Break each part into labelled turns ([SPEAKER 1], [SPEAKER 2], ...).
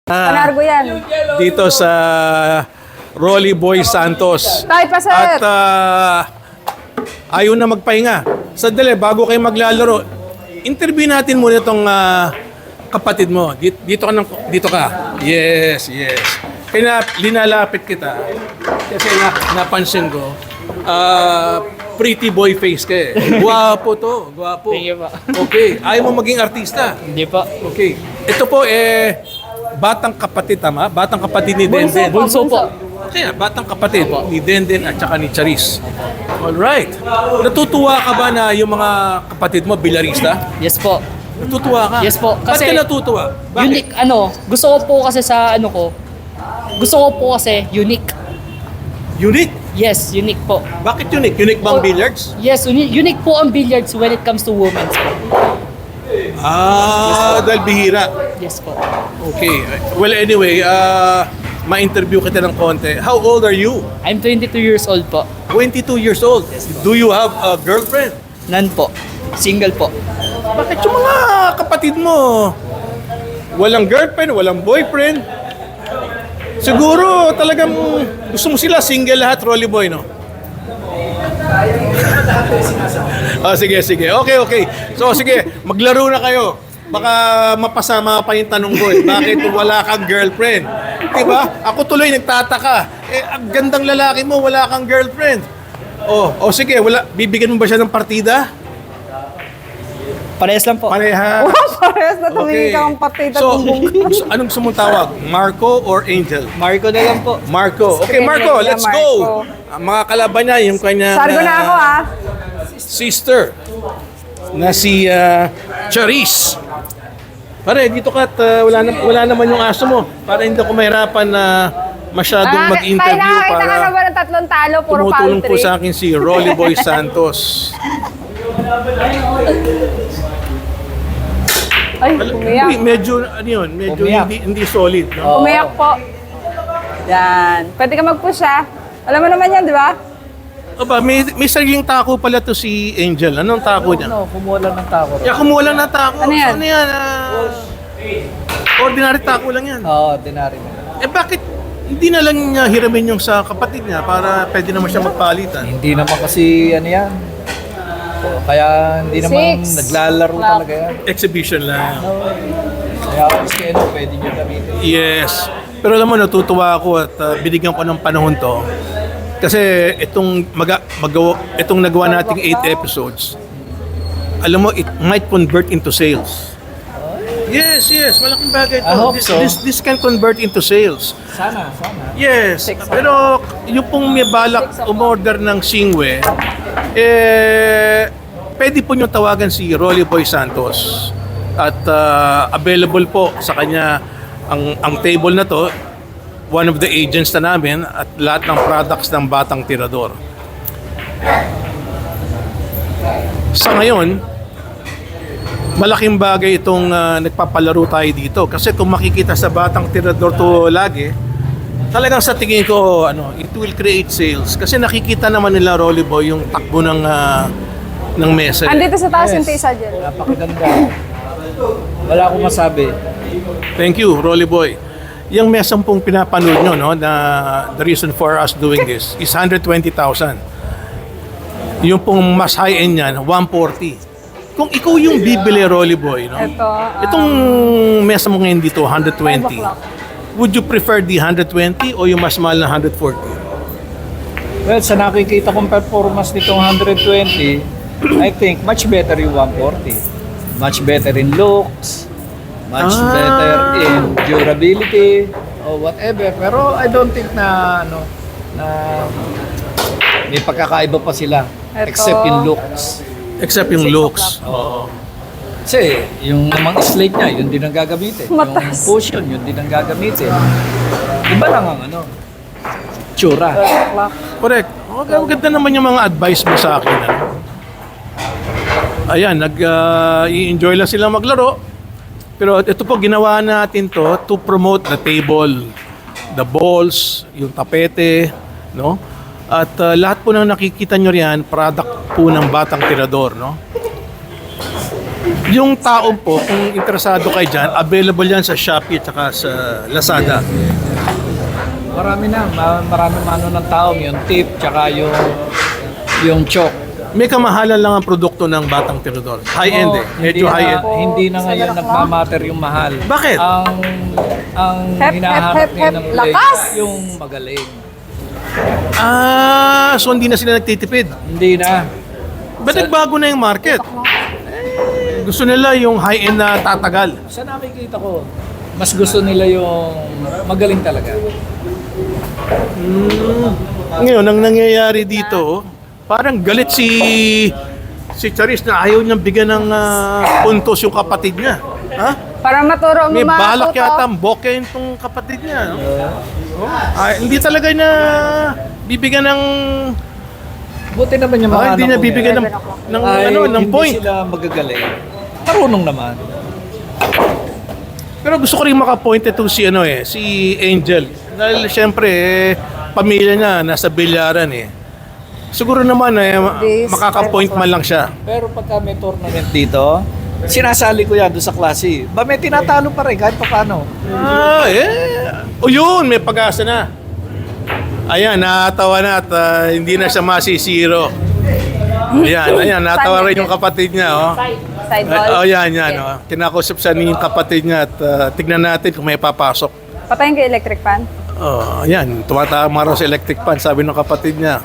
[SPEAKER 1] Panargo yan.
[SPEAKER 2] Dito sa Rolly Boy Santos.
[SPEAKER 1] Kahit pa, sir.
[SPEAKER 2] At ayaw na magpahinga. Sandali, bago kayo maglalaro, interview natin muna itong kapatid mo. Dito ka. Yes, yes. Kaya linalapit kita. Kasi napansin ko, pretty boy face ka eh. Gwapo to, gwapo.
[SPEAKER 3] Thank you po.
[SPEAKER 2] Okay, ayaw mo maging artista.
[SPEAKER 3] Hindi po.
[SPEAKER 2] Okay. Ito po batang kapatid, tama? Batang kapatid ni Denden.
[SPEAKER 3] Bunso po.
[SPEAKER 2] Kaya, batang kapatid ni Denden at saka ni Charis. Alright. Natutuwa ka ba na yung mga kapatid mo bilarista?
[SPEAKER 3] Yes po.
[SPEAKER 2] Natutuwa ka?
[SPEAKER 3] Yes po.
[SPEAKER 2] Ba't
[SPEAKER 3] Kasi
[SPEAKER 2] ka natutuwa? Bakit?
[SPEAKER 3] unique, gusto ko po kasi sa gusto ko po kasi unique.
[SPEAKER 2] Unique?
[SPEAKER 3] Yes, unique po.
[SPEAKER 2] Bakit unique? Unique bang billiards?
[SPEAKER 3] Yes, unique po ang billiards when it comes to women's po.
[SPEAKER 2] Dahil bihira.
[SPEAKER 3] Yes po.
[SPEAKER 2] Okay. Well, anyway, ma-interview kita ng konti. How old are you?
[SPEAKER 3] I'm 22 years old po.
[SPEAKER 2] 22 years old. Do you have a girlfriend?
[SPEAKER 3] None po. Single po.
[SPEAKER 2] Bakit yung mga kapatid mo walang girlfriend, walang boyfriend? Siguro talagang gusto mo sila single lahat, Rolly Boy, no? Sige. Okay. So, sige, maglaro na kayo. Baka mapasama pa yung tanong ko eh. Bakit wala kang girlfriend? Diba? Ako tuloy nagtataka. Ang gandang lalaki mo, wala kang girlfriend. Sige, bibigyan mo ba siya ng partida?
[SPEAKER 3] Parehas lang po.
[SPEAKER 2] Parehas.
[SPEAKER 1] Parehas na tumingin ka ang partida.
[SPEAKER 2] So, anong gusto mong tawag? Marco or Angel?
[SPEAKER 3] Marco na lang po.
[SPEAKER 2] Marco. Okay, Marco, let's go. Ang mga kalaban niya, yung kanya
[SPEAKER 1] Sargo na ako,
[SPEAKER 2] sister na si Charis. Pare, dito ka at wala naman yung aso mo. Para hindi ako mahirapan na masyadong mag-interview
[SPEAKER 1] Nakakita ka na
[SPEAKER 2] para
[SPEAKER 1] ba ng tatlong talo, puro
[SPEAKER 2] tumutulong po
[SPEAKER 1] paltry?
[SPEAKER 2] sa akin si Rolly Boy Santos.
[SPEAKER 1] Ay, umiyak.
[SPEAKER 2] Medyo, hindi solid. No?
[SPEAKER 1] Umiyak po. Yan. Pwede ka mag-push, ha? Alam mo naman yan, di ba?
[SPEAKER 2] Aba, may sariling tako pala to si Angel. Anong tako niya?
[SPEAKER 3] Kumuha lang ng tako.
[SPEAKER 2] Kumuha lang ng tako.
[SPEAKER 1] Ano yan?
[SPEAKER 2] Ano yan? Ordinary tako lang yan.
[SPEAKER 3] Oo, dinari na.
[SPEAKER 2] Bakit hindi na lang niya hiramin yung sa kapatid niya para pwede naman siya magpalitan?
[SPEAKER 4] Hindi naman kasi yan. Kaya hindi naman
[SPEAKER 1] Six.
[SPEAKER 4] naglalaro talaga yan.
[SPEAKER 2] Exhibition lang.
[SPEAKER 4] Kaya kasi pwede nyo gamitin.
[SPEAKER 2] Yes. Pero alam mo, natutuwa ako at binigyan ko ng panahon to. Kasi itong nagawa nating 8 episodes, alam mo, it might convert into sales. Yes. Malaking bagay to.
[SPEAKER 4] I hope so.
[SPEAKER 2] This can convert into sales.
[SPEAKER 4] Sana.
[SPEAKER 2] Yes. Pero yung pong may balak umorder ng Singwe, pwede po nyo tawagan si Rolly Boy Santos. At available po sa kanya ang table na to, one of the agents na namin at lahat ng products ng Batang Tirador. Sa ngayon, malaking bagay itong nagpapalaro tayo dito kasi kung makikita sa Batang Tirador to lagi, talagang sa tingin ko it will create sales kasi nakikita naman nila Rolly Boy yung takbo ng mesa.
[SPEAKER 1] Andito sa taas yung tisa dyan.
[SPEAKER 4] Napakaganda. Wala akong masabi.
[SPEAKER 2] Thank you, Rolly Boy. Yung mesang pong pinapanood nyo, no, na the reason for us doing this is 120,000. Yung pong mas high-end yan, 140. Kung ikaw yung bibili, Rolly Boy, no? Itong mesa mo ngayon dito, 120. Would you prefer the 120 o yung mas mahal na 140?
[SPEAKER 4] Well, sa nakikita kong performance nitong 120, I think much better yung 140. Much better in looks, much better in durability, or whatever. Pero I don't think na may pagkakaiba pa sila. Except in looks.
[SPEAKER 2] Except yung looks. Oo.
[SPEAKER 4] Kasi yung namang slate niya, yun din ang gagamitin.
[SPEAKER 1] Matas.
[SPEAKER 4] Yung cushion, yun din ang gagamitin. Iba lang ang tsura.
[SPEAKER 2] Correct. Maganda naman yung mga advice mo sa akin. Ayan, i-enjoy lang sila maglaro. Pero ito po, ginawa natin to promote the table, the balls, yung tapete, no? At lahat po ng nakikita nyo riyan, product po ng Batang Tirador, no? Yung tao po, kung interesado kayo dyan, available yan sa Shopee at saka sa Lazada.
[SPEAKER 4] Marami na, marami mano ng taong yung tip, tsaka yung chalk.
[SPEAKER 2] May kamahalan lang ang produkto ng Batang Tirador. High-end eh. Medyo high-end.
[SPEAKER 4] Hindi na ngayon nagmamatter yung mahal.
[SPEAKER 2] Bakit?
[SPEAKER 4] Ang
[SPEAKER 1] Hep,
[SPEAKER 4] hinahanap
[SPEAKER 1] hep,
[SPEAKER 4] niya
[SPEAKER 1] hep,
[SPEAKER 4] ng
[SPEAKER 1] hep.
[SPEAKER 4] player,
[SPEAKER 1] Lakas!
[SPEAKER 4] yung magaling.
[SPEAKER 2] So hindi na sila nagtitipid.
[SPEAKER 4] Hindi na.
[SPEAKER 2] Ba't nagbago na yung market? Gusto nila yung high-end na tatagal.
[SPEAKER 4] Sa nakikita ko, mas gusto nila yung magaling talaga.
[SPEAKER 2] Ngayon, ang nangyayari dito, parang galit si Charis na ayaw niyang bigyan ng puntos yung kapatid niya. Ha?
[SPEAKER 1] Para maturo mo
[SPEAKER 2] May balak
[SPEAKER 1] matuto.
[SPEAKER 2] yata ang bokeh itong kapatid niya. No? Hindi talaga na bibigyan ng
[SPEAKER 4] Buti naman yung mga
[SPEAKER 2] hindi
[SPEAKER 4] anak
[SPEAKER 2] niya
[SPEAKER 4] ko
[SPEAKER 2] bibigyan
[SPEAKER 4] yan.
[SPEAKER 2] ng point.
[SPEAKER 4] Hindi sila magagaling. Marunong naman.
[SPEAKER 2] Pero gusto ko rin makapoint ito si si Angel. Dahil siyempre pamilya niya nasa bilyaran eh. Siguro naman makaka-point man lang siya.
[SPEAKER 4] Pero pagka may tournament dito, sinasali ko yan doon sa klase. Ba may tinatalo pa rin kahit pa paano.
[SPEAKER 2] O yun, may pag-asa na. Ayan, nakatawa na at hindi na siya masisiro. Ayan, natawa rin yung kapatid niya. Oh.
[SPEAKER 1] Side ball.
[SPEAKER 2] Yan. Oh. Kinakausap siya ni yung kapatid niya at tignan natin kung may papasok.
[SPEAKER 1] Patayin ko yung electric fan.
[SPEAKER 2] Ayan, tumatama raw sa electric fan, sabi ng kapatid niya.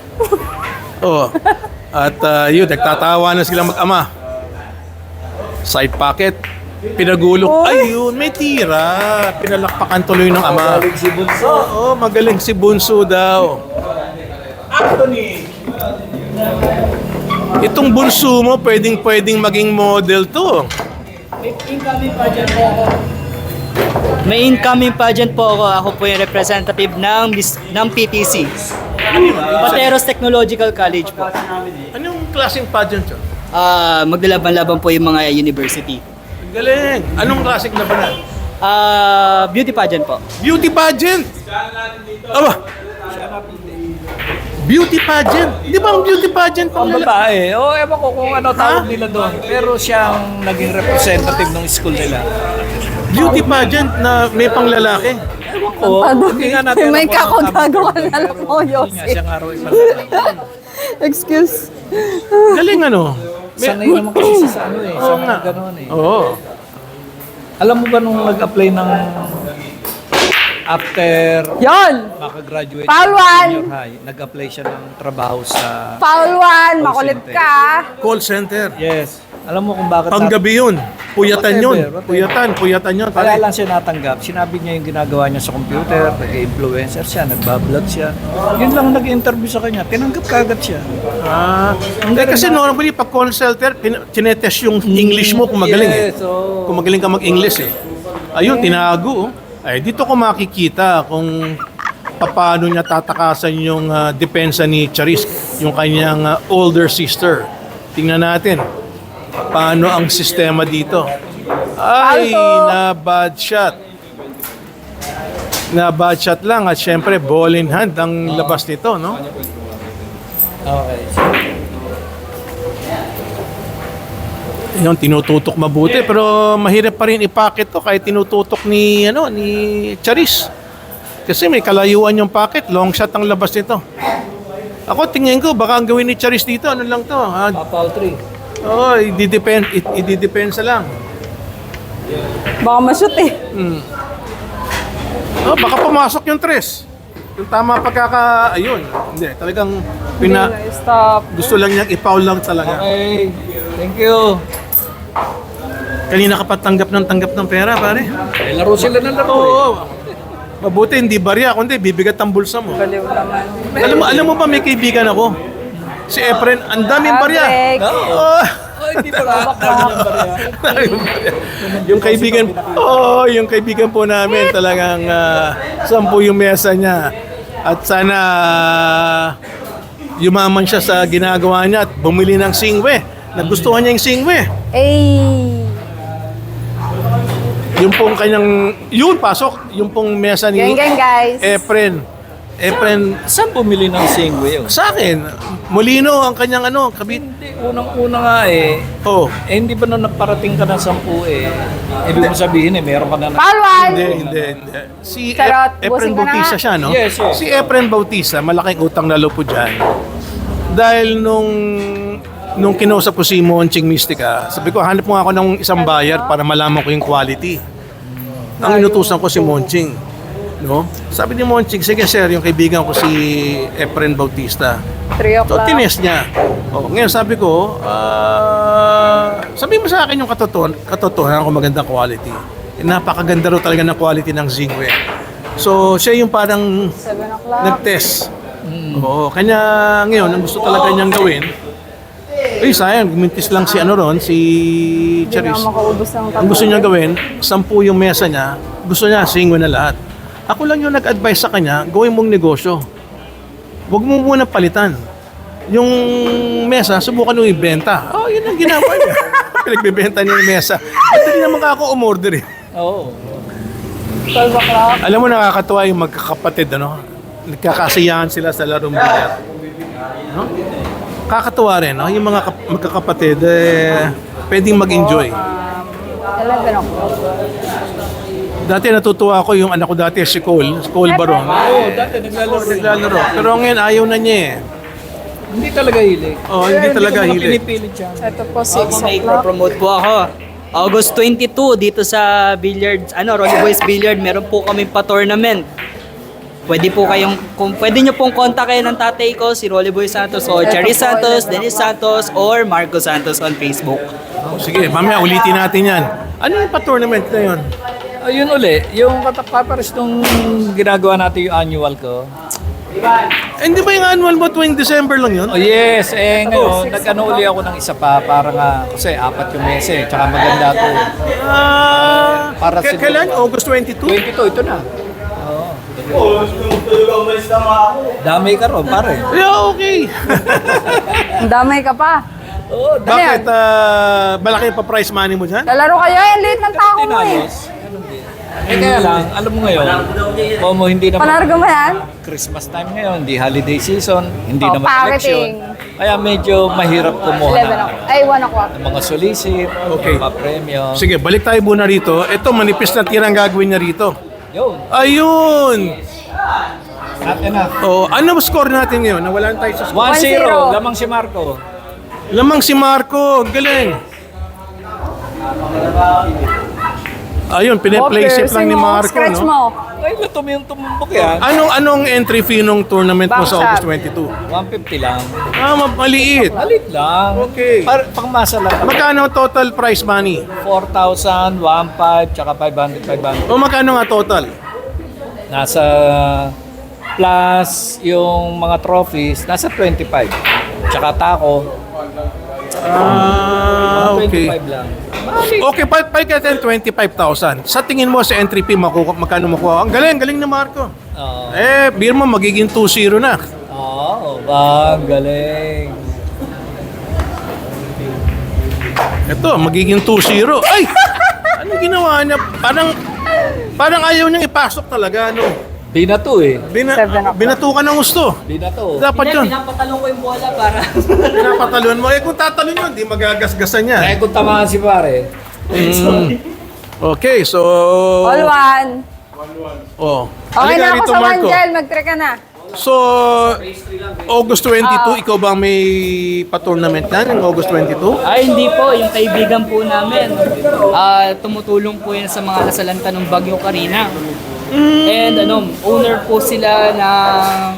[SPEAKER 2] At yun, nagtatawa na sila mag-ama. Side pocket, pinagulong. Ayun, may tira. Pinalakpakan tuloy ng ama.
[SPEAKER 4] Magaling si Bunso.
[SPEAKER 2] Oo, magaling si Bunso daw. Anthony! Itong Bunso mo, pwedeng maging model to.
[SPEAKER 3] Incoming pageant po ako. May incoming pageant po ako. Ako po yung representative ng PTC. Pateros Technological College po.
[SPEAKER 2] Anong klaseng pageant yun?
[SPEAKER 3] Maglalaban-laban po yung mga university.
[SPEAKER 2] Galing. Anong klaseng labanan?
[SPEAKER 3] Beauty pageant po.
[SPEAKER 2] Beauty pageant! Aba! Beauty pageant? Di ba ang beauty pageant pang
[SPEAKER 4] Ang babae, ewan ko kung ano tawag nila doon. Pero siyang naging representative ng school nila.
[SPEAKER 2] Beauty pageant na may pang lalaki?
[SPEAKER 4] Ewan ko, hindi nga natin
[SPEAKER 1] May
[SPEAKER 4] alam kung ano
[SPEAKER 1] kakagawa
[SPEAKER 4] tawag
[SPEAKER 1] na
[SPEAKER 4] doon,
[SPEAKER 1] lang
[SPEAKER 4] pero
[SPEAKER 1] po,
[SPEAKER 4] hindi nga
[SPEAKER 1] Yossi.
[SPEAKER 4] siya nga raw ipalalagay.
[SPEAKER 1] Excuse.
[SPEAKER 2] Galing ano?
[SPEAKER 4] Sanay naman kasi siya sa ano eh.
[SPEAKER 2] Oo
[SPEAKER 4] Sa
[SPEAKER 2] nga.
[SPEAKER 4] mga ganun eh.
[SPEAKER 2] Oo.
[SPEAKER 4] Alam mo ba nung nag-apply ng after
[SPEAKER 1] Yon!
[SPEAKER 4] makagraduate
[SPEAKER 1] Foul
[SPEAKER 4] ng
[SPEAKER 1] one!
[SPEAKER 4] junior high, nag-apply siya ng trabaho sa...
[SPEAKER 1] Foul one! Makulit
[SPEAKER 4] center.
[SPEAKER 1] ka.
[SPEAKER 2] Call center.
[SPEAKER 4] Yes. Alam mo kung bakit...
[SPEAKER 2] Panggabi yun. Puyatan yun.
[SPEAKER 4] Whatever.
[SPEAKER 2] Puyatan yun.
[SPEAKER 4] Kaya lang siya natanggap. Sinabi niya yung ginagawa niya sa computer, nag-influencer siya, nagbablog siya. Yun lang nag-interview sa kanya. Tinanggap kagad siya.
[SPEAKER 2] Hindi kasi normally pag call center, tinetest yung English mo kung magaling eh.
[SPEAKER 4] Yes, oo.
[SPEAKER 2] Kung magaling ka mag-English eh. Ayun, tinago. Ay, dito ko makikita kung paano niya tatakasan yung depensa ni Charis, yung kanyang older sister. Tingnan natin paano ang sistema dito. Ay, na bad shot. Na bad shot lang at syempre ball in hand ang labas nito, no?
[SPEAKER 4] Okay.
[SPEAKER 2] Yung tinututok mabuti pero mahirap pa rin ipakit to kahit tinututok ni Charis. Kasi may kalayuan yung packet, long shot ang labas nito. Ako tingin ko baka ang gawin ni Charis dito ano lang to.
[SPEAKER 4] Foul 3.
[SPEAKER 2] Ididepensa lang.
[SPEAKER 1] Baka ma-shoot eh.
[SPEAKER 2] Baka pumasok yung tres. Yung tama ayun. Hindi, talagang
[SPEAKER 1] Stop.
[SPEAKER 2] gusto lang niyang i-foul lang talaga.
[SPEAKER 4] Okay. Thank you.
[SPEAKER 2] Kanina ka pa tanggap ng pera, pare.
[SPEAKER 4] Eh, laro sila ng laro eh.
[SPEAKER 2] Oo. Mabuti hindi barya, kundi bibigat ang bulsa mo.
[SPEAKER 1] Baliw naman.
[SPEAKER 2] Alam mo ba may kaibigan ako? Si Efren, ang daming barya.
[SPEAKER 1] Break.
[SPEAKER 2] Oh,
[SPEAKER 4] Hindi pa
[SPEAKER 2] yung kaibigan po namin talagang 10 yung mesa niya. At sana yumaman siya sa ginagawa niya at bumili ng singwe. Nagustuhan niya yung singwe. Yung pong kanyang, pasok. Yung pong mesa ni
[SPEAKER 1] Gang, gang, guys.
[SPEAKER 2] Efren. Efren,
[SPEAKER 4] Saan bumili ng Singway yun?
[SPEAKER 2] sa akin, Molino ang kanyang kabit.
[SPEAKER 4] Hindi, unang-una nga
[SPEAKER 2] Oh,
[SPEAKER 4] hindi ba nung naparating ka ng 10 ibig mo sabihin meron ka na
[SPEAKER 1] Palwan!
[SPEAKER 2] hindi. Si
[SPEAKER 1] Charot,
[SPEAKER 2] Efren
[SPEAKER 1] busing ka na
[SPEAKER 2] Bautista
[SPEAKER 1] nga.
[SPEAKER 2] siya, no?
[SPEAKER 4] Yes.
[SPEAKER 2] Si Efren Bautista, malaking utang na loob po dyan. Dahil nung kinausap ko si Monching Mystica, sabi ko, hanap mo ako ng isang buyer para malaman ko yung quality. Ang inutusan ko si Monching. No? Sabi ni Monching, sige sir, yung kaibigan ko si Efren Bautista.
[SPEAKER 1] 3
[SPEAKER 2] So,
[SPEAKER 1] o'clock.
[SPEAKER 2] tines niya. Ngayon sabi ko, sabi mo sa akin yung katotohanan kung magandang quality. Napakaganda ro talaga ng quality ng Zingwe. So, siya yung parang
[SPEAKER 1] 7 o'clock.
[SPEAKER 2] nag-test. Oo, kanya ngayon, ang gusto talaga niyang gawin, sayang, gumintis lang si si
[SPEAKER 1] Hindi na
[SPEAKER 2] Charis.
[SPEAKER 1] ako makaubos ng
[SPEAKER 2] Ang gusto niya gawin, 10 yung mesa niya, gusto niya Zingwe na lahat. Ako lang yung nag-advise sa kanya, gawin mong negosyo. Huwag mo muna palitan. Yung mesa, subukan nung ibenta. Oh, yun ang ginawa niya. Pinagbibenta niya yung mesa. At hindi naman ako umorder eh.
[SPEAKER 4] Oo.
[SPEAKER 1] 12 o'clock.
[SPEAKER 2] Alam mo, nakakatuwa yung magkakapatid, nagkakasiyahan sila sa larong bilyar. No? Kakatuwa rin, yung mga magkakapatid, pwedeng mag-enjoy.
[SPEAKER 1] 11 o'clock.
[SPEAKER 2] Dati natutuwa ako yung anak ko dati, si Cole Baron.
[SPEAKER 4] Oo, dati naglalaro.
[SPEAKER 2] Pero ngayon, ayaw na niya eh.
[SPEAKER 4] Hindi talaga hilig.
[SPEAKER 2] Oo, hindi talaga
[SPEAKER 4] ko naman
[SPEAKER 2] hilig.
[SPEAKER 4] pinipilit siya.
[SPEAKER 1] Ito po, 6
[SPEAKER 3] May
[SPEAKER 1] o'clock.
[SPEAKER 3] promote po ako. August 22 dito sa Billiards, Rolly Boys Billiard, meron po kaming pa-tournament. Pwede nyo pong kontakin ng tatay ko, si Rolly Boy Santos o Charis Santos, Dennis Santos, or Marco Santos on Facebook.
[SPEAKER 2] Sige, mamaya ulitin natin yan. Ano yung pa-tournament na yun?
[SPEAKER 4] Ayun uli, yung kapares nung ginagawa natin yung annual ko.
[SPEAKER 2] Hindi ba yung annual mo tuwing December lang yun?
[SPEAKER 4] Oh yes, ngayon, nag-ano uli ako ng isa pa para nga, kasi 4 yung mese, tsaka maganda to. Para sa-
[SPEAKER 2] Kailan? August 22?
[SPEAKER 4] 22, ito na. Oo. Dami ka ron, pare.
[SPEAKER 2] Yeah, okay.
[SPEAKER 1] Ang damay ka pa.
[SPEAKER 4] Oo,
[SPEAKER 2] Bakit? Malaki pa prize money mo dyan?
[SPEAKER 1] Lalaro kayo, ang liit ng tao mo eh.
[SPEAKER 4] tinalos. Kaya lang, alam mo ngayon, Momo, hindi naman
[SPEAKER 1] Panarga mo yan?
[SPEAKER 4] Christmas time ngayon, hindi holiday season, hindi
[SPEAKER 1] Oh,
[SPEAKER 4] naman
[SPEAKER 1] packeting.
[SPEAKER 4] election. Kaya medyo mahirap kumuha
[SPEAKER 1] 11
[SPEAKER 4] ng
[SPEAKER 1] o'clock. Ay, 1 o'clock.
[SPEAKER 4] mga solicit,
[SPEAKER 2] Okay.
[SPEAKER 4] mga premyo.
[SPEAKER 2] Sige, balik tayo muna rito. Ito, manipis na tirang gagawin niya rito.
[SPEAKER 4] Yun,
[SPEAKER 2] Ayun!
[SPEAKER 4] not enough.
[SPEAKER 2] Ano score natin ngayon? Nawalan tayo sa score.
[SPEAKER 4] 1-0, lamang si Marco.
[SPEAKER 2] Lamang si Marco. Galing. Ayun, piniplay safe lang ni Marco,
[SPEAKER 1] Scratch
[SPEAKER 2] no?
[SPEAKER 1] mo.
[SPEAKER 4] Ay, gusto mo yung tumumbok yan.
[SPEAKER 2] Anong entry fee nung tournament mo sa
[SPEAKER 1] Back
[SPEAKER 2] August 22?
[SPEAKER 4] 150 lang.
[SPEAKER 2] Maliit.
[SPEAKER 4] Malit lang.
[SPEAKER 2] Okay.
[SPEAKER 4] Pangmasa lang.
[SPEAKER 2] Magkano total prize money?
[SPEAKER 4] 4,000, 1,500, tsaka 500.
[SPEAKER 2] O magkano nga total?
[SPEAKER 4] Nasa plus yung mga trophies, nasa 25. Tsaka tako, mga
[SPEAKER 2] Okay.
[SPEAKER 4] 25 lang.
[SPEAKER 2] Okay, pagkatan 25,000. Sa tingin mo sa entry fee, magkano makuha? Ang galing ni Marco.
[SPEAKER 4] Oo.
[SPEAKER 2] Beer mo, magiging 2-0 na.
[SPEAKER 4] Oo, bang galing.
[SPEAKER 2] Ito, magiging 2-0. Ay! Ano ginawa niya? Parang ayaw niyang ipasok talaga,
[SPEAKER 4] Binato eh.
[SPEAKER 1] 7 o'clock.
[SPEAKER 2] Binatukan ng gusto.
[SPEAKER 4] Binato.
[SPEAKER 2] Dapat yun.
[SPEAKER 3] Pinapatalong ko yung bola para...
[SPEAKER 2] Pinapatalon mo. Kung tatalon yun, di magagasgasan niya.
[SPEAKER 4] Kaya kung tamaan si pare.
[SPEAKER 2] Okay, so...
[SPEAKER 1] All one.
[SPEAKER 2] Halika
[SPEAKER 1] Okay na ako
[SPEAKER 2] rito,
[SPEAKER 1] sa
[SPEAKER 2] Marco.
[SPEAKER 1] 1 gel. Mag-try ka na.
[SPEAKER 2] So, August 22, ikaw bang may pa-tournament na ng August 22?
[SPEAKER 3] Ay, hindi po. Yung kaibigan po namin, tumutulong po yan sa mga nasalanta ng Bagyo Karina. And owner po sila ng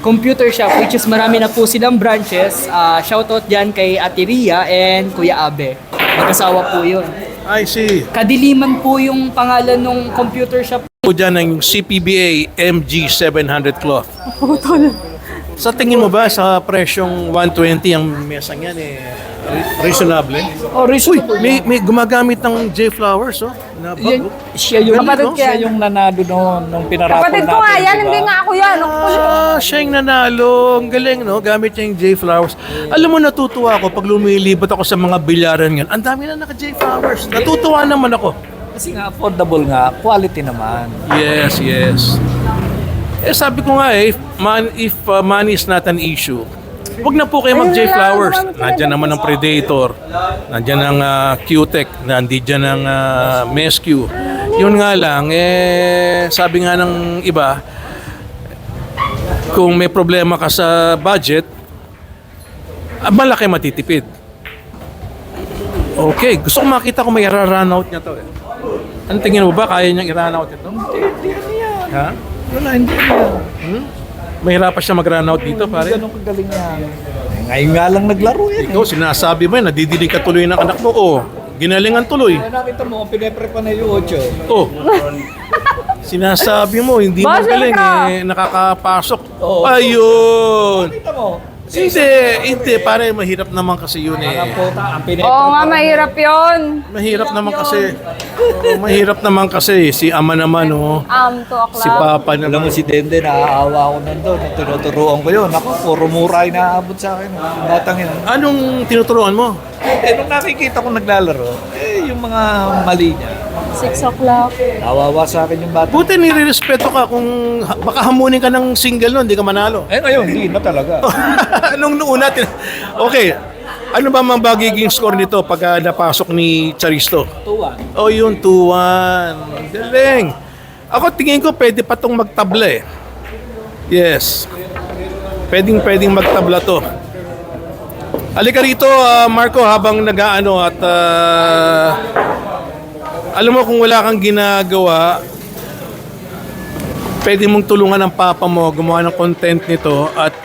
[SPEAKER 3] computer shop, which is marami na po silang branches. Shoutout dyan kay Ate Ria and Kuya Abe. Mag-asawa po yun.
[SPEAKER 2] I see.
[SPEAKER 3] Kadiliman po yung pangalan ng computer shop.
[SPEAKER 2] Po dyan ng CPBA MG700 cloth. Sa tingin mo ba sa presyong 120 ang mesang yan reasonable?
[SPEAKER 4] Oh, reasonable.
[SPEAKER 2] May gumagamit ng J-Flowers, na
[SPEAKER 4] Yan,
[SPEAKER 2] bag.
[SPEAKER 4] siya yung,
[SPEAKER 1] Kapatid ko
[SPEAKER 4] siya
[SPEAKER 1] yan.
[SPEAKER 4] yung nanalo noon nung pinarapol
[SPEAKER 1] Kapatid
[SPEAKER 4] natin.
[SPEAKER 1] ko nga yan,
[SPEAKER 4] diba?
[SPEAKER 1] hindi nga ako yan.
[SPEAKER 2] Siya yung nanalo. Ang galing, Gamit niya yung J-Flowers. Alam mo, natutuwa ako pag lumilibot ako sa mga bilyaran yan. Ang dami na naka-J-Flowers. Natutuwa naman ako.
[SPEAKER 4] Kasi nga affordable nga, quality naman.
[SPEAKER 2] Yes. sabi ko nga if money is not an issue, huwag na po kayo mag-J Flowers. Nandiyan naman ang Predator, nandiyan ang Q-Tech, nandiyan ang Mescu. Yun nga lang, sabi nga ng iba, kung may problema ka sa budget, malaki matitipid. Okay, gusto ko makita kung may i-run out niya to. Ano tingin mo ba? Kaya niyang i-run out ito?
[SPEAKER 4] Hindi yan.
[SPEAKER 2] Ha?
[SPEAKER 4] Wala, hindi yan.
[SPEAKER 2] Mahirapan siya mag-run out dito, pare.
[SPEAKER 4] Ganun kagaling yan. Ngayon nga lang naglaro yan.
[SPEAKER 2] Ikaw, sinasabi mo, nadidinig ka tuloy ng anak mo. Oh, ginalingan tuloy.
[SPEAKER 4] Nakita mo, pineprepa na yung 8.
[SPEAKER 2] Oh. Sinasabi mo, hindi mo
[SPEAKER 1] Boss,
[SPEAKER 2] galing
[SPEAKER 1] welcome.
[SPEAKER 2] nakakapasok.
[SPEAKER 4] Oo. Oh.
[SPEAKER 2] Ayun.
[SPEAKER 4] Nakita mo?
[SPEAKER 2] Hindi, pare, mahirap naman kasi yun
[SPEAKER 4] Ang puta, ang pineprepa.
[SPEAKER 1] Oo nga, mahirap yun.
[SPEAKER 2] Mahirap naman kasi. Oo, mahirap naman kasi. Si ama naman,
[SPEAKER 1] 2 o'clock.
[SPEAKER 2] si papa
[SPEAKER 4] Alam mo
[SPEAKER 2] naman.
[SPEAKER 4] si Dende, naaawa ako nandun. Tinuturuan ko yun. Ako, puro mura ay naaabot sa akin. Batang yun.
[SPEAKER 2] Anong tinuturuan mo?
[SPEAKER 4] Nung nakikita ko naglalaro, yung mga mali niya.
[SPEAKER 1] 6 o'clock.
[SPEAKER 4] Nawawa sa akin yung bata.
[SPEAKER 2] Buti nire-respeto ka kung baka hamunin ka ng single nun, hindi ka manalo.
[SPEAKER 4] Ngayon, hindi na talaga.
[SPEAKER 2] Anong noon natin? Okay. Ano ba mang magiging score nito pag napasok ni Charisto?
[SPEAKER 4] 2-1.
[SPEAKER 2] Oh, yun, 2-1. Galing. Ako tingin ko pwede pa tong magtabla eh. Yes. Pwedeng magtabla to. Halika rito, Marco, habang nag-aano at alam mo kung wala kang ginagawa, pwede mong tulungan ng papa mo gumawa ng content nito at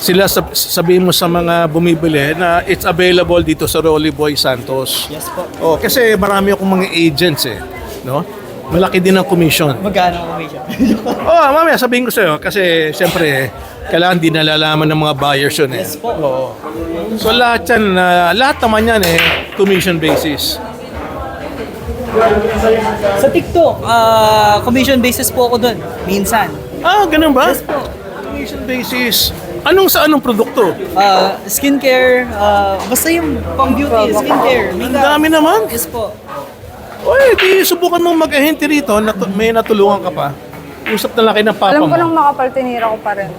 [SPEAKER 2] sila sabihin mo sa mga bumibili na it's available dito sa Rolly Boy Santos.
[SPEAKER 3] Yes po.
[SPEAKER 2] Oh, kasi marami akong mga agents eh, no? Malaki din ang commission.
[SPEAKER 3] Magkano ang commission?
[SPEAKER 2] Oh, mamaya sabihin ko sa'yo kasi siyempre kailangan din nalalaman ng mga buyers yun eh.
[SPEAKER 3] Yes po.
[SPEAKER 2] Oo. So lahat yan, lahat naman yan commission basis.
[SPEAKER 3] Sa TikTok, commission basis po ako doon. Minsan.
[SPEAKER 2] Ah, ganun ba?
[SPEAKER 3] Yes po.
[SPEAKER 2] Commission basis. Anong produkto?
[SPEAKER 3] Skincare, basta yung pang beauty, skincare.
[SPEAKER 2] Ang dami naman.
[SPEAKER 3] Yes po.
[SPEAKER 2] Oy, di subukan mong mag-ahente rito. May natulungan ka pa. Usap na lang kayo ng papa
[SPEAKER 1] Alam ko
[SPEAKER 2] mo.
[SPEAKER 1] lang makapal, tinira ko pa rin.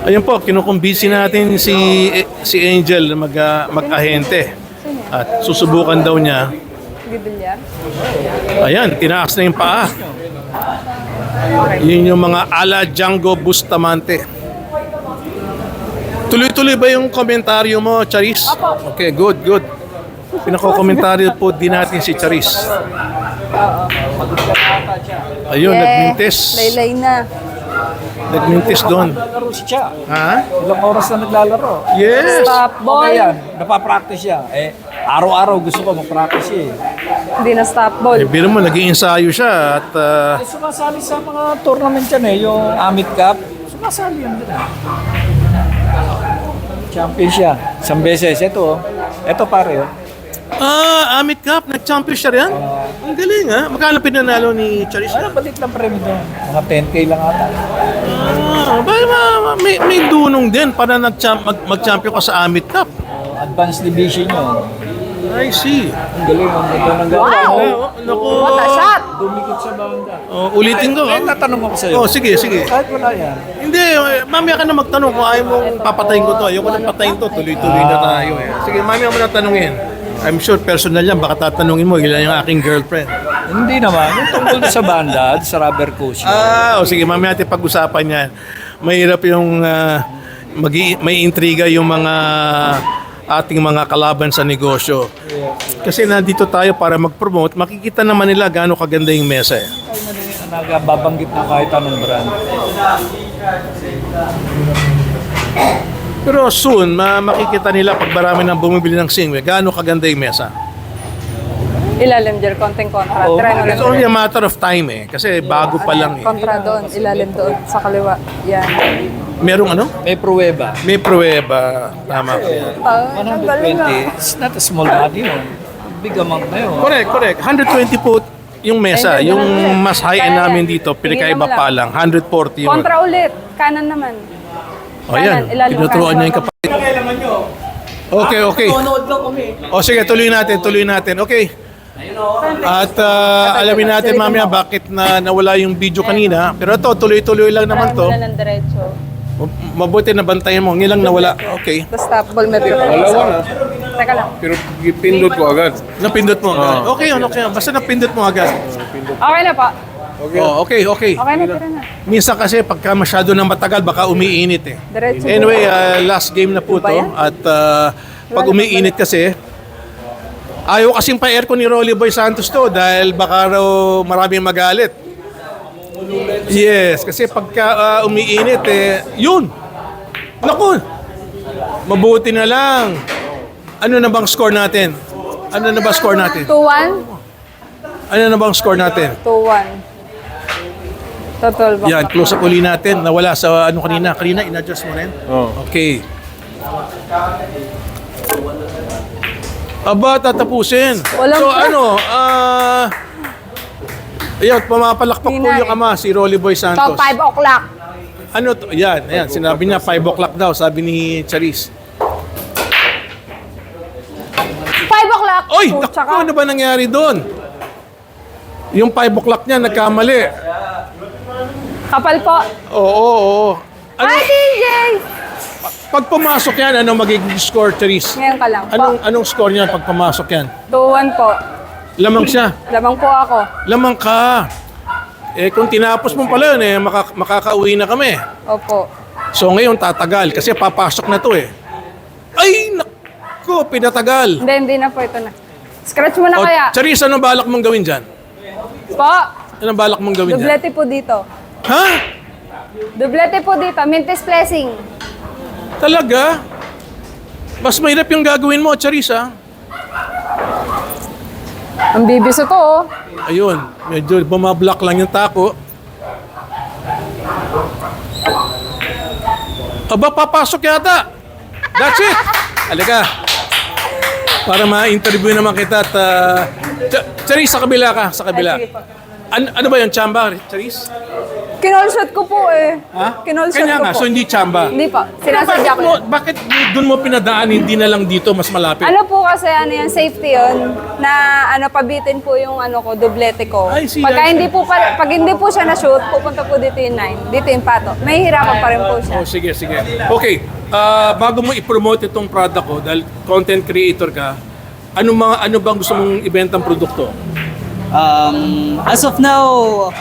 [SPEAKER 2] Ayun po, kinukumbisi natin si Angel na mag-ahente. At susubukan daw niya.
[SPEAKER 1] Bibilyar.
[SPEAKER 2] Ayan, tinaas na yung paa. Yun yung mga ala Django Bustamante. Tuloy-tuloy ba yung komentaryo mo, Charis? Okay, good. Pinako-komentaryo po din natin si Charis. Ayun, nagmintis.
[SPEAKER 1] Laylay na.
[SPEAKER 2] Nagmintis doon.
[SPEAKER 4] Naglalaro siya.
[SPEAKER 2] Ha?
[SPEAKER 4] Ilang oras na naglalaro.
[SPEAKER 2] Yes!
[SPEAKER 1] Stop ball.
[SPEAKER 4] Okay yan. Napapractice siya. Araw-araw gusto ko mag-practice siya eh.
[SPEAKER 1] Hindi na stop ball.
[SPEAKER 2] Biro mo, nag-iinsayo siya at
[SPEAKER 4] Sumasali sa mga tournament yan eh. Yung Amit Cup. Sumasali yan din eh. Champion siya. Isang beses. Ito pare oh.
[SPEAKER 2] Amit Cup, nag-champion siya rin? Ang galing ha? Magkano pinanalo ni Charis?
[SPEAKER 4] Ano balit lang premyo doon? Mga 10K lang ata.
[SPEAKER 2] May dunong din para mag-champion ka sa Amit Cup.
[SPEAKER 4] Advanced division yun.
[SPEAKER 2] I see.
[SPEAKER 4] Ang galing. Ang ganda ng gawa.
[SPEAKER 1] Wow!
[SPEAKER 2] Naku.
[SPEAKER 1] What a shot!
[SPEAKER 4] Dumikit sa banda.
[SPEAKER 2] Ulitin ko.
[SPEAKER 4] Tatanong ako sa'yo.
[SPEAKER 2] Oh, sige.
[SPEAKER 4] Kahit wala yan.
[SPEAKER 2] Hindi, mamaya ka na magtanong kung ayaw mong papatayin ko to. Ayoko na patayin to. Tuloy-tuloy na tayo eh. Sige, mamaya mo na tanungin. I'm sure personal yan. Baka tatanungin mo, ilan yung aking girlfriend.
[SPEAKER 4] Hindi naman. Yung tungkol na sa banda, sa rubber cushion.
[SPEAKER 2] Sige, mamaya natin pag-usapan yan. Mahirap yung may intriga yung mga ating mga kalaban sa negosyo. Kasi nandito tayo para mag-promote, makikita naman nila gaano kaganda yung mesa eh.
[SPEAKER 4] Nagbabanggit na kahit anong brand.
[SPEAKER 2] Pero soon, makikita nila pag marami nang bumibili ng singwe, gaano kaganda yung mesa.
[SPEAKER 1] Ilalim dyan, konting kontra.
[SPEAKER 2] Oh,
[SPEAKER 1] Try mo
[SPEAKER 2] it's
[SPEAKER 1] lang.
[SPEAKER 2] only a matter of time eh. Kasi bago pa lang eh.
[SPEAKER 1] Kontra doon, ilalim doon, sa kaliwa. Yan.
[SPEAKER 2] Merong ano?
[SPEAKER 4] May pruweba.
[SPEAKER 2] May pruweba. Tama ko yan.
[SPEAKER 1] Ang galing nga.
[SPEAKER 4] 120. It's not a small body yun. Big amount na yun.
[SPEAKER 2] Correct. 120 po yung mesa. Yung mas high-end namin dito, pinakaiba pa lang. 140 yung...
[SPEAKER 1] Kontra ulit. Kanan naman.
[SPEAKER 2] O yan,
[SPEAKER 1] ilalim
[SPEAKER 2] tinuturuan niya yung kapatid. Okay.
[SPEAKER 3] Nanonood lang kami.
[SPEAKER 2] O sige, tuloy natin. Okay. At alamin natin mamaya bakit nawala yung video kanina. Pero ito, tuloy-tuloy lang naman to.
[SPEAKER 1] Wala ng diretso.
[SPEAKER 2] Mabuti na bantayan mo. Ngayon lang nawala. Okay.
[SPEAKER 1] Basta ball may bigay.
[SPEAKER 5] Dalawa na.
[SPEAKER 1] Teka lang.
[SPEAKER 5] Pero pindot ko agad.
[SPEAKER 2] Napindot mo agad. Okay, okay. Basta napindot mo agad.
[SPEAKER 1] Okay na po.
[SPEAKER 2] Oh, okay.
[SPEAKER 1] Okay na, tira na.
[SPEAKER 2] Minsan kasi pagka masyado nang matagal, baka umiinit eh.
[SPEAKER 1] Diretso.
[SPEAKER 2] Anyway, last game na po
[SPEAKER 1] Ba
[SPEAKER 2] to.
[SPEAKER 1] yan?
[SPEAKER 2] At pag umiinit kasi, ayaw kasing pa-aircon ni Rolly Boy Santos to dahil baka raw maraming magalit. Yes, kasi pagka umiinit eh, yun. Naku, mabuti na lang. Ano na bang score natin? Ano na ba score natin?
[SPEAKER 1] 2-1?
[SPEAKER 2] Ano na bang score natin?
[SPEAKER 1] 2-1. Total ba?
[SPEAKER 2] Yan, close up uli natin. Nawala sa ano kanina. Kanina, in-adjust mo rin? Okay. Aba, tatapusin.
[SPEAKER 1] Walang
[SPEAKER 2] So
[SPEAKER 1] pa-
[SPEAKER 2] ano, ayan, pumapalakpak po
[SPEAKER 1] Hindi na
[SPEAKER 2] yung ama, si Rolly Boy
[SPEAKER 1] So,
[SPEAKER 2] Santos.
[SPEAKER 1] 5 o'clock.
[SPEAKER 2] Ano to? Yan, ayan, sinabi niya 5 o'clock daw, sabi ni Charis.
[SPEAKER 1] 5 o'clock!
[SPEAKER 2] Oy,
[SPEAKER 1] Oh,
[SPEAKER 2] naku,
[SPEAKER 1] tsaka,
[SPEAKER 2] ano ba nangyari doon? Yung 5 o'clock niya, nagkamali.
[SPEAKER 1] kapal po.
[SPEAKER 2] Oo. Ano,
[SPEAKER 1] Hi, DJ!
[SPEAKER 2] pag pumasok yan, ano magiging score, Charis?
[SPEAKER 1] Ngayon ka lang po.
[SPEAKER 2] Anong score niyan pag pumasok yan?
[SPEAKER 1] 2-1 po.
[SPEAKER 2] Lamang siya.
[SPEAKER 1] Lamang po ako.
[SPEAKER 2] Lamang ka. Eh kung tinapos mo pala yun, eh, makakauwi na kami.
[SPEAKER 1] Opo.
[SPEAKER 2] So ngayon tatagal kasi papasok na to eh. Ay, naku, pinatagal.
[SPEAKER 1] Hindi na po ito na. Scratch mo na
[SPEAKER 2] O,
[SPEAKER 1] kaya.
[SPEAKER 2] Charis, anong balak mong gawin dyan?
[SPEAKER 1] Po,
[SPEAKER 2] Anong balak mong gawin dyan?
[SPEAKER 1] dublete po dito.
[SPEAKER 2] Ha?
[SPEAKER 1] Dublete po dito. Mintis blessing.
[SPEAKER 2] Talaga? Mas mahirap yung gagawin mo, Charis, ha?
[SPEAKER 1] Ang bibiso to, oh.
[SPEAKER 2] Ayun, medyo bumablock lang yung tako. Aba, papasok yata. That's it. Halika. Para ma-interview naman kita at... Charis, sa kabila ka. Sa kabila.
[SPEAKER 1] Ay, sige po.
[SPEAKER 2] Ano ba yung chamba, Charis?
[SPEAKER 1] Kinolshot ko po eh.
[SPEAKER 2] Ha?
[SPEAKER 1] Kinolshot
[SPEAKER 2] Kanya
[SPEAKER 1] ko
[SPEAKER 2] nga,
[SPEAKER 1] po.
[SPEAKER 2] so hindi chamba.
[SPEAKER 1] Hindi po. Sinasadya ko yun.
[SPEAKER 2] Bakit doon mo pinadaan, hindi na lang dito mas malapit?
[SPEAKER 1] Ano po kasi ano yan, safety yun, na ano pabitin po yung ano ko, dublete ko.
[SPEAKER 2] Ay, see,
[SPEAKER 1] Pagka
[SPEAKER 2] I see.
[SPEAKER 1] hindi po pag hindi po siya na-shoot, pupunta po dito yung 9, dito yung pato. May hirapan pa rin po siya.
[SPEAKER 2] Oh, sige. Okay, bago mo i-promote itong product ko, dahil content creator ka, ano bang gusto mong ibentang produkto?
[SPEAKER 3] As of now,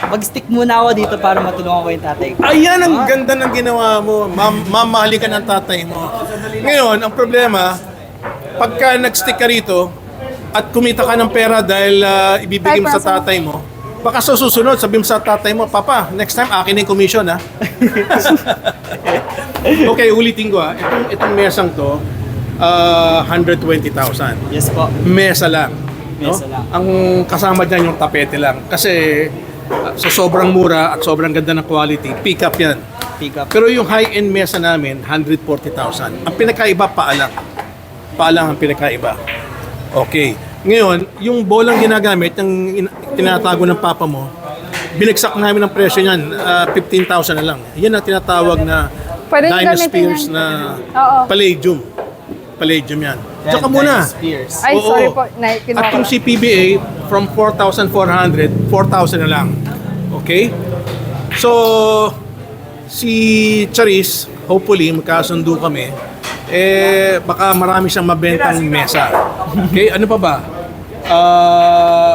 [SPEAKER 3] mag-stick muna ako dito para matulungan ko yung tatay ko.
[SPEAKER 2] Ayan, ang ganda ng ginawa mo. Mamahalin ka ng tatay mo. Ngayon, ang problema, pagka nag-stick ka rito at kumita ka ng pera dahil ibibigay mo sa tatay mo, baka sa susunod, sabihin mo sa tatay mo, Papa, next time akin na yung commission, ha? Okay, ulitin ko, ha? Itong mesang to, 120,000.
[SPEAKER 3] Yes po.
[SPEAKER 2] Mesa lang. No?
[SPEAKER 3] Mesa lang.
[SPEAKER 2] Ang kasama dyan yung tapete lang. Kasi sa sobrang mura at sobrang ganda ng quality, pick up yan.
[SPEAKER 3] Pick up.
[SPEAKER 2] Pero yung high-end mesa namin, 140,000. Ang pinakaiba, paalang. Paalang ang pinakaiba. Okay. Ngayon, yung bolang ginagamit, yung tinatago ng papa mo, binagsak namin ang presyo niyan, 15,000 na lang. Yan ang tinatawag na
[SPEAKER 1] Pwede nyo gamitin
[SPEAKER 2] Dynaspheres
[SPEAKER 1] yan.
[SPEAKER 2] na
[SPEAKER 1] Oo.
[SPEAKER 2] palladium. Palladium yan. Tsaka muna.
[SPEAKER 3] Spears.
[SPEAKER 1] Ay,
[SPEAKER 2] Oo.
[SPEAKER 1] sorry po. Kinuha
[SPEAKER 2] At
[SPEAKER 1] ko.
[SPEAKER 2] yung CPBA, from 4,400, 4,000 na lang. Okay? So, si Charis, hopefully, magkasundo kami, baka marami siyang mabentang mesa. Okay? Ano pa ba?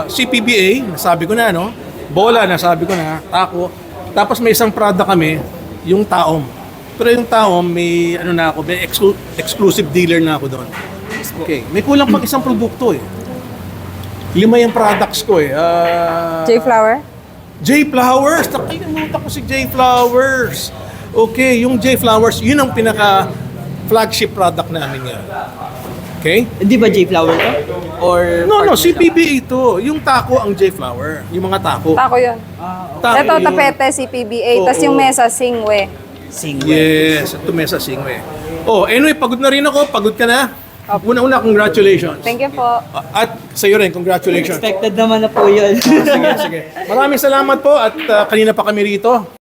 [SPEAKER 2] CPBA, nasabi ko na, no? Bola, nasabi ko na. Tako. Tapos may isang product kami, yung taom. Pero yung taom, may may exclusive dealer na ako doon. Okay. May kulang pang isang produkto eh. 5 yung products ko eh.
[SPEAKER 1] J-Flower?
[SPEAKER 2] J-Flowers! Nakalimutan ko si J-Flowers. Okay, yung J-Flowers, yun ang pinaka-flagship product namin yan. Okay?
[SPEAKER 3] Hindi ba J-Flower to? Or
[SPEAKER 2] No, CPBA ito. Yung taco ang J-Flower. Yung mga taco.
[SPEAKER 1] Tako yun.
[SPEAKER 2] Taco
[SPEAKER 1] Ito,
[SPEAKER 2] yun.
[SPEAKER 1] tapete, CPBA.
[SPEAKER 2] Oo.
[SPEAKER 1] Tapos yung mesa, Singwe.
[SPEAKER 3] Singwe.
[SPEAKER 2] Yes, ito mesa singwe. Oh, anyway, pagod na rin ako. Pagod ka na. Una-una, congratulations.
[SPEAKER 1] Thank you po.
[SPEAKER 2] At sa'yo rin, congratulations.
[SPEAKER 3] Expected naman na po yun.
[SPEAKER 2] Sige. Maraming salamat po at kanina pa kami rito.